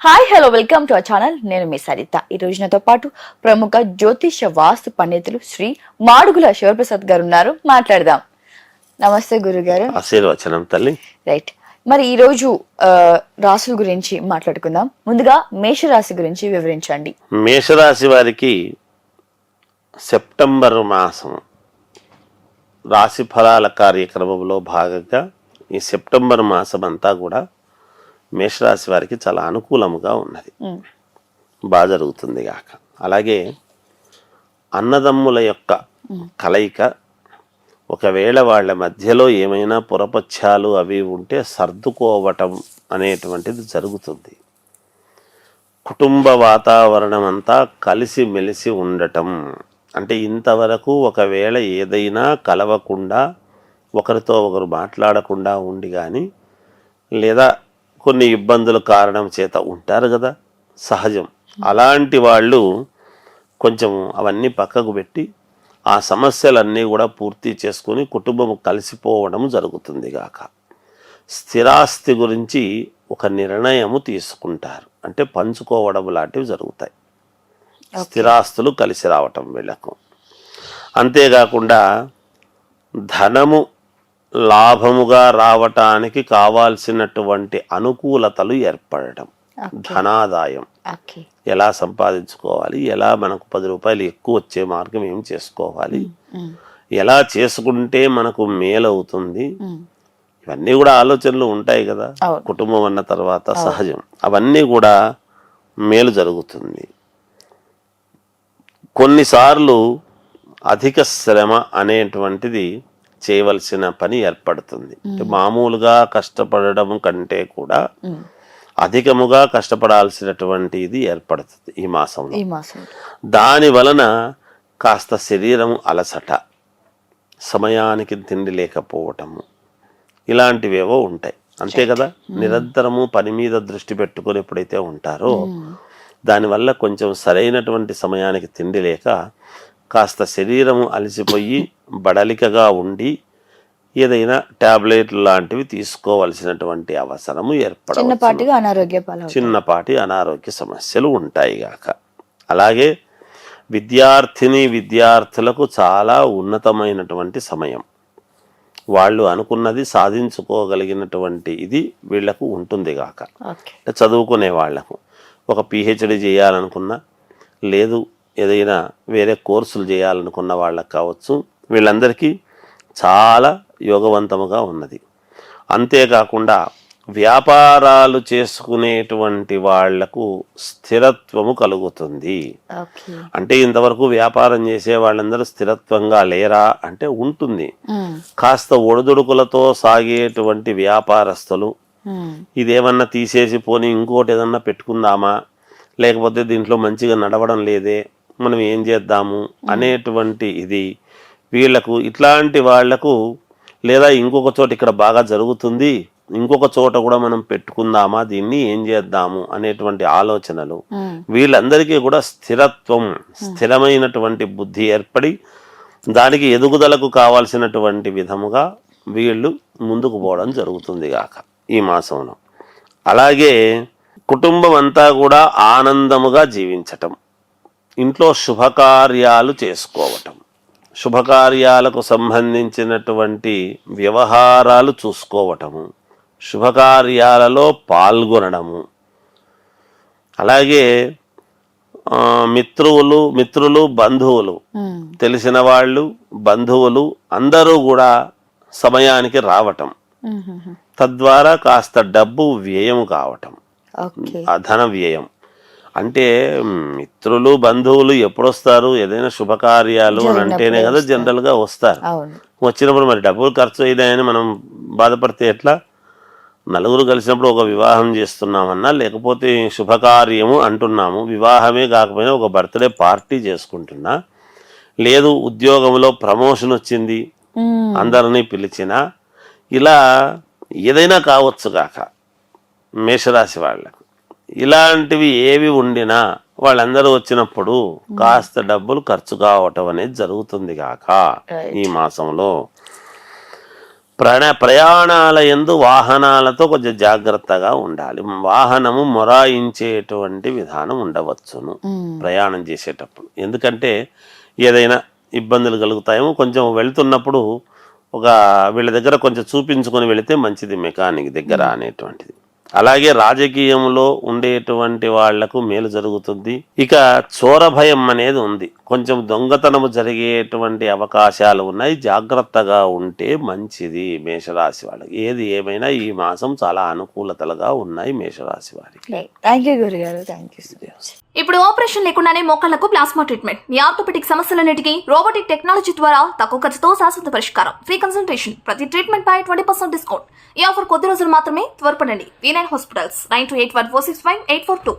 Hi hello welcome to our channel. నేను మీ సరిత. ఈ రోజు నాతో పాటు ప్రముఖ జ్యోతిష వాస్తు పండితులు శ్రీ మాడుగుల శివప్రసాద్ గారు ఉన్నారు. మాట్లాడదాం. నమస్తే గురుగారు. ఆశీర్వచనం తల్లి. రైట్. మరి ఈ రోజు రాశుల గురించి మాట్లాడుకుందాం. ముందుగా మేషరాశి గురించి వివరించండి. మేషరాశి వారికి సెప్టెంబర్ మాసం రాశి ఫలాల కార్యక్రమంలో భాగంగా ఈ సెప్టెంబర్ మాసం అంతా కూడా మేషరాశి వారికి చాలా అనుకూలముగా ఉన్నది, బాగా జరుగుతుంది కాక. అలాగే అన్నదమ్ముల యొక్క కలయిక, ఒకవేళ వాళ్ళ మధ్యలో ఏమైనా పొరపచ్చాలు అవి ఉంటే సర్దుకోవటం అనేటువంటిది జరుగుతుంది. కుటుంబ వాతావరణం అంతా కలిసి మెలిసి ఉండటం అంటే ఇంతవరకు ఒకవేళ ఏదైనా కలవకుండా ఒకరితో ఒకరు మాట్లాడకుండా ఉండి కానీ లేదా కొన్ని ఇబ్బందుల కారణం చేత ఉంటారు కదా, సహజం. అలాంటి వాళ్ళు కొంచెం అవన్నీ పక్కకు పెట్టి ఆ సమస్యలన్నీ కూడా పూర్తి చేసుకుని కుటుంబం కలిసిపోవడం జరుగుతుంది గాక. స్థిరాస్తి గురించి ఒక నిర్ణయము తీసుకుంటారు, అంటే పంచుకోవడం లాంటివి జరుగుతాయి. స్థిరాస్తులు కలిసి రావటం వీళ్ళకు. అంతేకాకుండా ధనము లాభముగా రావటానికి కావాల్సినటువంటి అనుకూలతలు ఏర్పడటం, ధనాదాయం ఎలా సంపాదించుకోవాలి, ఎలా మనకు 10 రూపాయలు ఎక్కువ వచ్చే మార్గం ఏం చేసుకోవాలి, ఎలా చేసుకుంటే మనకు మేలవుతుంది, ఇవన్నీ కూడా ఆలోచనలు ఉంటాయి కదా. కుటుంబం అన్న తర్వాత సహజం, అవన్నీ కూడా మేలు జరుగుతుంది. కొన్నిసార్లు అధిక శ్రమ అనేటువంటిది చేయవలసిన పని ఏర్పడుతుంది. మామూలుగా కష్టపడడం కంటే కూడా అధికముగా కష్టపడాల్సినటువంటి ఇది ఏర్పడుతుంది ఈ మాసంలో. దాని వలన కాస్త శరీరం అలసట, సమయానికి తిండి లేకపోవటము, ఇలాంటివేవో ఉంటాయి. అంతే కదా, నిరంతరము పని మీద దృష్టి పెట్టుకుని ఎప్పుడైతే ఉంటారో దానివల్ల కొంచెం సరైనటువంటి సమయానికి తిండి లేక కాస్త శరీరము అలసిపోయి బడలికగా ఉండి ఏదైనా టాబ్లెట్లు లాంటివి తీసుకోవలసినటువంటి అవసరము ఏర్పడవచ్చు. చిన్నపాటి అనారోగ్య సమస్యలు ఉంటాయి గాక. అలాగే విద్యార్థులకు చాలా ఉన్నతమైనటువంటి సమయం, వాళ్ళు అనుకున్నది సాధించుకోగలిగినటువంటి ఇది వీళ్లకు ఉంటుంది గాక. చదువుకునే వాళ్లకు ఒక పిహెచ్డి చేయాలనుకున్నా, లేదు ఏదైనా వేరే కోర్సులు చేయాలనుకున్న వాళ్ళకు కావచ్చు, వీళ్ళందరికీ చాలా యోగవంతముగా ఉన్నది. అంతేకాకుండా వ్యాపారాలు చేసుకునేటువంటి వాళ్లకు స్థిరత్వము కలుగుతుంది. అంటే ఇంతవరకు వ్యాపారం చేసే వాళ్ళందరూ స్థిరత్వంగా లేరా అంటే ఉంటుంది. కాస్త ఒడిదుడుకులతో సాగేటువంటి వ్యాపారస్తులు ఇదేమన్నా తీసేసి పోని ఇంకోటి ఏదన్నా పెట్టుకుందామా, లేకపోతే దీంట్లో మంచిగా నడవడం లేదే, మనం ఏం చేద్దాము అనేటువంటి ఇది వీళ్లకు, ఇట్లాంటి వాళ్లకు, లేదా ఇంకొక చోట ఇక్కడ బాగా జరుగుతుంది ఇంకొక చోట కూడా మనం పెట్టుకుందామా, దీన్ని ఏం చేద్దాము అనేటువంటి ఆలోచనలు, వీళ్ళందరికీ కూడా స్థిరత్వం, స్థిరమైనటువంటి బుద్ధి ఏర్పడి దానికి ఎదుగుదలకు కావాల్సినటువంటి విధముగా వీళ్ళు ముందుకు పోవడం జరుగుతుంది గాక ఈ మాసంలో. అలాగే కుటుంబం అంతా కూడా ఆనందముగా జీవించటం, ఇంట్లో శుభకార్యాలు చేసుకోవటం, శుభకార్యాలకు సంబంధించినటువంటి వ్యవహారాలు చూసుకోవటము, శుభకార్యాలలో పాల్గొనడము, అలాగే మిత్రులు బంధువులు, తెలిసిన వాళ్ళు బంధువులు అందరూ కూడా సమయానికి రావటం, తద్వారా కాస్త డబ్బు వ్యయం కావటం, ధన వ్యయం. అంటే మిత్రులు బంధువులు ఎప్పుడు వస్తారు, ఏదైనా శుభకార్యాలు అని అంటేనే కదా జనరల్ గా వస్తారు. వచ్చినప్పుడు మరి డబ్బులు ఖర్చు అయినాయని మనం బాధపడితే ఎట్లా? నలుగురు కలిసినప్పుడు ఒక వివాహం చేస్తున్నామన్నా, లేకపోతే శుభకార్యము అంటున్నాము, వివాహమే కాకపోయినా ఒక బర్త్డే పార్టీ చేసుకుంటున్నా, లేదు ఉద్యోగంలో ప్రమోషన్ వచ్చింది అందరినీ పిలిచినా, ఇలా ఏదైనా కావచ్చు కాక మేషరాశి వాళ్ళకు. ఇలాంటివి ఏవి ఉండినా వాళ్ళందరూ వచ్చినప్పుడు కాస్త డబ్బులు ఖర్చు కావటం అనేది జరుగుతుంది కాక ఈ మాసంలో. ప్రయాణాల యందు వాహనాలతో కొంచెం జాగ్రత్తగా ఉండాలి. వాహనము మొరాయించేటువంటి విధానం ఉండవచ్చును ప్రయాణం చేసేటప్పుడు. ఎందుకంటే ఏదైనా ఇబ్బందులు కలుగుతాయేమో, కొంచెం వెళ్తున్నప్పుడు వీళ్ళ దగ్గర కొంచెం చూపించుకొని వెళితే మంచిది మెకానిక్ దగ్గర అనేటువంటిది. అలాగే రాజకీయంలో ఉండేటువంటి వాళ్లకు మేలు జరుగుతుంది. ఇక చోర భయం అనేది ఉంది, కొంచెం దొంగతనము జరిగేటువంటి అవకాశాలు ఉన్నాయి. జాగ్రత్తగా ఉంటే మంచిది మేషరాశి వాళ్ళకి. ఏది ఏమైనా ఈ మాసం చాలా అనుకూలతలుగా ఉన్నాయి మేషరాశి వారికి. థ్యాంక్ యూ గురుగారు, థ్యాంక్ యూ సో మచ్. ఇప్పుడు ఆపరేషన్ లేకుండానే మోకాళ్లకు ప్లాస్మా ట్రీట్మెంట్, మీ ఆర్థోపెటిక్ సమస్యలన్నిటికీ రోబోటిక్ టెక్నాలజీ ద్వారా తక్కువ ఖర్చుతో శాశ్వత పరిష్కారం, ఫ్రీ కన్సల్టేషన్, ప్రతి ట్రీట్మెంట్ పై 20% డిస్కౌంట్. ఈ ఆఫర్ కొద్ది రోజులు మాత్రమే, త్వరపడండి. V9 hospitals 9281465842.